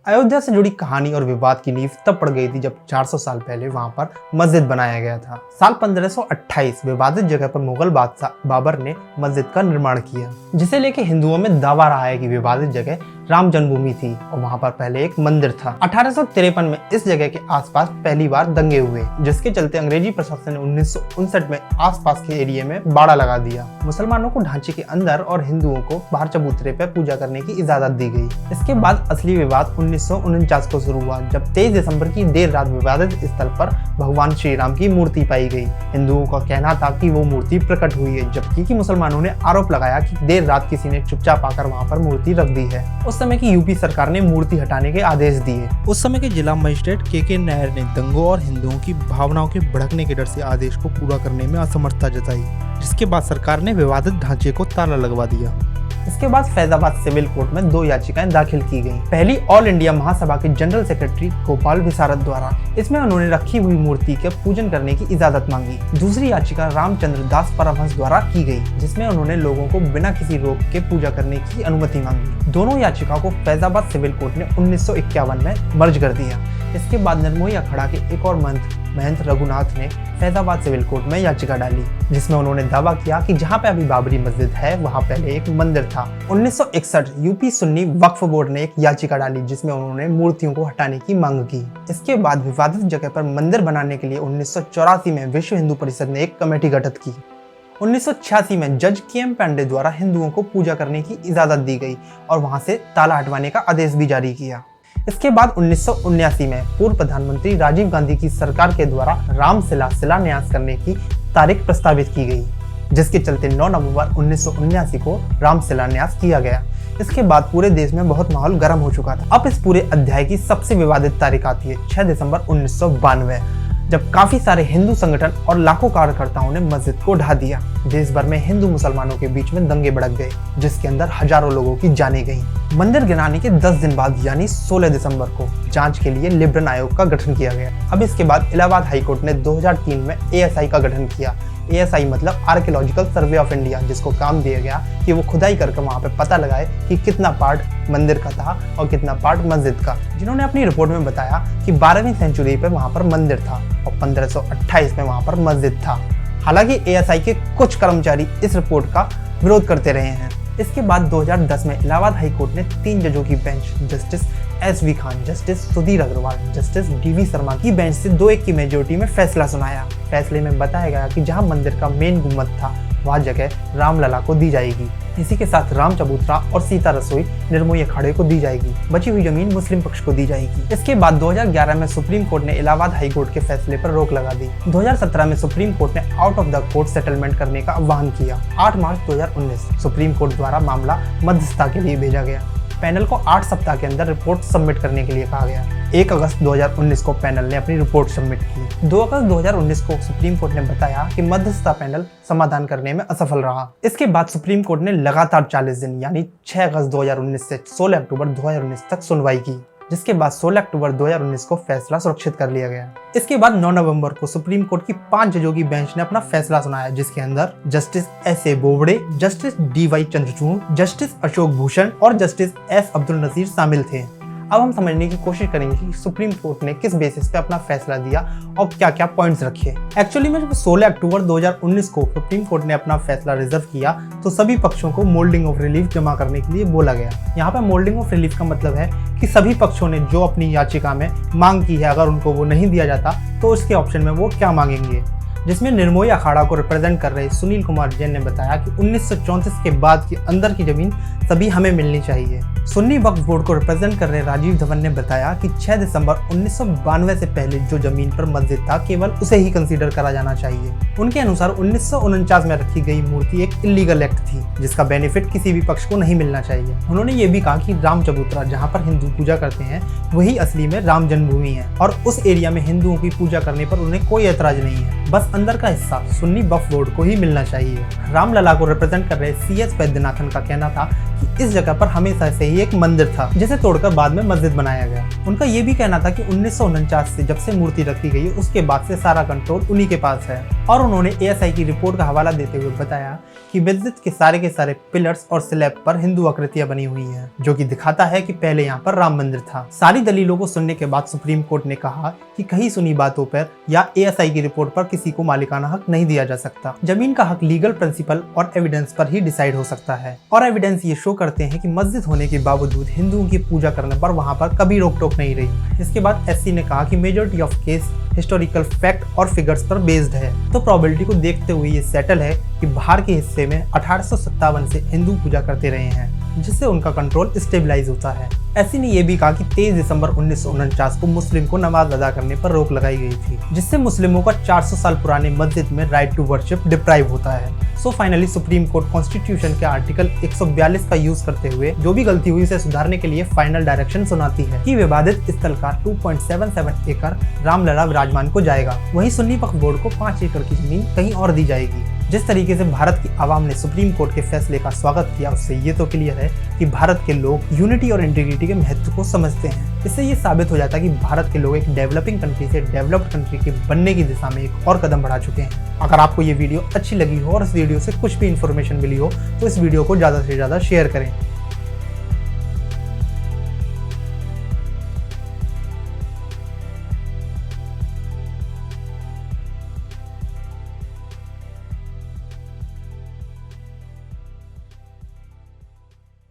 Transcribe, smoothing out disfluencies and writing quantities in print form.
अयोध्या से जुड़ी कहानी और विवाद की नींव तब पड़ गई थी जब 400 साल पहले वहां पर मस्जिद बनाया गया था। साल 1528 विवादित जगह पर मुगल बादशाह बाबर ने मस्जिद का निर्माण किया, जिसे लेके हिंदुओं में दावा रहा है कि विवादित जगह राम जन्मभूमि थी और वहां पर पहले एक मंदिर था। 1853 में इस जगह के आसपास पहली बार दंगे हुए, जिसके चलते अंग्रेजी प्रशासन ने 1959 में आसपास के एरिया में बाड़ा लगा दिया। मुसलमानों को ढांचे के अंदर और हिंदुओं को बाहर चबूतरे पर पूजा करने की इजाजत दी गई। इसके बाद असली विवाद 1949 को शुरू हुआ, जब 23 दिसंबर की देर रात विवादित स्थल पर भगवान श्री राम की मूर्ति पाई गई। हिंदुओं का कहना था कि वो मूर्ति प्रकट हुई है, जबकि मुसलमानों ने आरोप लगाया कि देर रात किसी ने चुपचाप आकर वहां पर मूर्ति रख दी है। उस समय की यूपी सरकार ने मूर्ति हटाने के आदेश दिए। उस समय के जिला मजिस्ट्रेट के नायर ने दंगों और हिंदुओं की भावनाओं के भड़कने के डर से आदेश को पूरा करने में असमर्थता जताई, जिसके बाद सरकार ने विवादित ढांचे को ताला लगवा दिया। इसके बाद फैजाबाद सिविल कोर्ट में 2 याचिकाएं दाखिल की गईं। पहली ऑल इंडिया महासभा के जनरल सेक्रेटरी गोपाल विसारद द्वारा, इसमें उन्होंने रखी हुई मूर्ति के पूजन करने की इजाजत मांगी। दूसरी याचिका रामचंद्र दास परमहंस द्वारा की गई, जिसमें उन्होंने लोगों को बिना किसी रोक के पूजा करने की अनुमति मांगी। दोनों याचिकाओं को फैजाबाद सिविल कोर्ट ने 1951 में मर्ज कर दिया। इसके बाद निर्मोही अखाड़ा के एक और महंत रघुनाथ ने फैजाबाद सिविल कोर्ट में याचिका डाली, जिसमें उन्होंने दावा किया कि जहां पे अभी बाबरी मस्जिद है वहां पहले एक मंदिर था। 1961 यूपी सुन्नी वक्फ बोर्ड ने एक याचिका डाली, जिसमें उन्होंने मूर्तियों को हटाने की मांग की। इसके बाद विवादित जगह पर मंदिर बनाने के लिए 1984 में विश्व हिंदू परिषद ने एक कमेटी गठित की। 1986 में जज के.एम. पांडे द्वारा हिंदुओं को पूजा करने की इजाजत दी गई और वहां से ताला हटवाने का आदेश भी जारी किया। इसके बाद 1979 में पूर्व प्रधानमंत्री राजीव गांधी की सरकार के द्वारा रामशिला शिलान्यास करने की तारीख प्रस्तावित की गई, जिसके चलते 9 नवंबर 1979 को राम शिलान्यास किया गया। इसके बाद पूरे देश में बहुत माहौल गर्म हो चुका था। अब इस पूरे अध्याय की सबसे विवादित तारीख आती है 6 दिसंबर 1992, जब काफी सारे हिंदू संगठन और लाखों कार्यकर्ताओं ने मस्जिद को ढा दिया। देश भर में हिंदू मुसलमानों के बीच में दंगे भड़क गए, जिसके अंदर हजारों लोगों की जानें गईं। मंदिर गिराने के 10 दिन बाद यानी 16 दिसंबर को जांच के लिए लिब्रन आयोग का गठन किया गया। अब इसके बाद इलाहाबाद हाईकोर्ट ने 2003 में ASI का गठन किया। ASI मतलब आर्कियोलॉजिकल सर्वे ऑफ इंडिया, जिसको काम दिया गया कि वो खुदाई करके वहाँ पे पता लगाए कि कितना पार्ट मंदिर का था और कितना पार्ट मस्जिद का। जिन्होंने अपनी रिपोर्ट में बताया कि 12वीं सेंचुरी पे वहाँ पर मंदिर था और 1528 में वहाँ पर मस्जिद था। हालांकि ASI के कुछ कर्मचारी इस रिपोर्ट का विरोध करते रहे हैं। इसके बाद 2010 में इलाहाबाद हाईकोर्ट ने 3 जजों की bench Justice SV Khan, Justice Sudhir Agarwal, Justice DV Sharma की बेंच से 2-1 की मेजोरिटी में फैसला सुनाया। फैसले में बताया गया कि जहां मंदिर का मेन गुम्बद था वह जगह रामलला को दी जाएगी। इसी के साथ राम चबूतरा और सीता रसोई निर्मोही अखाड़े को दी जाएगी। बची हुई जमीन मुस्लिम पक्ष को दी जाएगी। इसके बाद 2011 में सुप्रीम कोर्ट ने इलाहाबाद हाई कोर्ट के फैसले पर रोक लगा दी। 2017 में सुप्रीम कोर्ट ने out of the court settlement करने का आह्वान किया। 8 मार्च 2019 सुप्रीम कोर्ट द्वारा मामला मध्यस्थता के लिए भेजा गया। पैनल को 8 सप्ताह के अंदर रिपोर्ट सबमिट करने के लिए कहा गया। 1 अगस्त 2019 को पैनल ने अपनी रिपोर्ट सबमिट की। 2 अगस्त 2019 को सुप्रीम कोर्ट ने बताया कि मध्यस्थता पैनल समाधान करने में असफल रहा। इसके बाद सुप्रीम कोर्ट ने लगातार 40 दिन यानी 6 अगस्त 2019 से 16 अक्टूबर 2019 तक सुनवाई की, जिसके बाद 16 अक्टूबर 2019 को फैसला सुरक्षित कर लिया गया। इसके बाद 9 नवंबर को सुप्रीम कोर्ट की 5 जजों की बेंच ने अपना फैसला सुनाया, जिसके अंदर justice S.A. Bobde, justice D.Y. Chandrachud, justice Ashok Bhushan और जस्टिस S. अब्दुल नजीर शामिल थे। अब हम समझने की कोशिश करेंगे कि सुप्रीम कोर्ट ने किस बेसिस पे अपना फैसला दिया और क्या क्या पॉइंट्स रखे। एक्चुअली में जब 16 अक्टूबर 2019 को सुप्रीम कोर्ट ने अपना फैसला रिजर्व किया तो सभी पक्षों को मोल्डिंग ऑफ रिलीफ जमा करने के लिए बोला गया। यहाँ पे मोल्डिंग ऑफ रिलीफ का मतलब है कि सभी पक्षों ने जो अपनी याचिका में मांग की है, अगर उनको वो नहीं दिया जाता तो उसके ऑप्शन में वो क्या मांगेंगे। जिसमें निर्मोही अखाड़ा को रिप्रेजेंट कर रहे सुनील कुमार जैन ने बताया कि 1934 के बाद की अंदर की जमीन सभी हमें मिलनी चाहिए। सुन्नी वक्फ बोर्ड को रिप्रेजेंट कर रहे राजीव धवन ने बताया कि 6 दिसंबर 1992 से पहले जो जमीन पर मस्जिद था केवल उसे ही कंसीडर करा जाना चाहिए। उनके अनुसार 1949 में रखी गई मूर्ति एक इलीगल एक्ट थी, जिसका बेनिफिट किसी भी पक्ष को नहीं मिलना चाहिए। उन्होंने ये भी कहा कि राम चबूतरा जहाँ पर हिंदू पूजा करते हैं वही असली में राम जन्मभूमि है और उस एरिया में हिंदुओं की पूजा करने पर उन्हें कोई ऐतराज नहीं है, बस अंदर का हिस्सा सुन्नी वक्फ बोर्ड को ही मिलना चाहिए। रामलला को रिप्रेजेंट कर रहे CS वैद्यनाथन का कहना था कि इस जगह पर हमेशा से ही एक मंदिर था जिसे तोड़कर बाद में मस्जिद बनाया गया। उनका ये भी कहना था कि 1949 से जब से मूर्ति रखी गई उसके बाद से सारा कंट्रोल उन्हीं के पास है। और उन्होंने ASI की रिपोर्ट का हवाला देते हुए बताया कि मस्जिद के सारे पिलर्स और स्लैब पर हिंदू आकृतियां बनी हुई हैं, जो कि दिखाता है कि पहले यहाँ पर राम मंदिर था। सारी दलीलों को सुनने के बाद सुप्रीम कोर्ट ने कहा कि कहीं सुनी बातों पर या ASI की रिपोर्ट पर किसी को मालिकाना हक नहीं दिया जा सकता। जमीन का हक लीगल प्रिंसिपल और एविडेंस पर ही डिसाइड हो सकता है, और एविडेंस ये शो करते हैं कि मस्जिद होने के बावजूद हिंदुओं की पूजा करने पर वहाँ पर कभी रोक टोक नहीं रही। इसके बाद SC ने कहा कि majority of case historical fact और फिगर्स पर बेस्ड है, तो प्रोबेबिलिटी को देखते हुए ये सेटल है कि बाहर के हिस्से में 1857 से हिंदू पूजा करते रहे हैं, जिससे उनका कंट्रोल स्टेबलाइज होता है। SC ने यह भी कहा कि 23 दिसंबर 1949 को मुस्लिम को नमाज अदा करने पर रोक लगाई गई थी, जिससे मुस्लिमों का 400 साल पुराने मस्जिद में राइट टू वर्शिप डिप्राइव होता है। So finally supreme court constitution के आर्टिकल 142 का यूज करते हुए जो भी गलती हुई उसे सुधारने के लिए फाइनल डायरेक्शन सुनाती है कि विवादित स्थल का 2.77 एकड़ रामलला विराजमान को जाएगा। वहीं सुन्नी पक्ष बोर्ड को 5 एकड़ की जमीन कहीं और दी जाएगी। जिस तरीके से भारत की आवाम ने सुप्रीम कोर्ट के फैसले का स्वागत किया, उससे ये तो क्लियर है कि भारत के लोग यूनिटी और इंटीग्रिटी के महत्व को समझते हैं। इससे ये साबित हो जाता है कि भारत के लोग एक डेवलपिंग कंट्री से डेवलप्ड कंट्री के बनने की दिशा में एक और कदम बढ़ा चुके हैं। अगर आपको ये वीडियो अच्छी लगी हो और इस वीडियो से कुछ भी इन्फॉर्मेशन मिली हो तो इस वीडियो को ज़्यादा से ज़्यादा शेयर करें।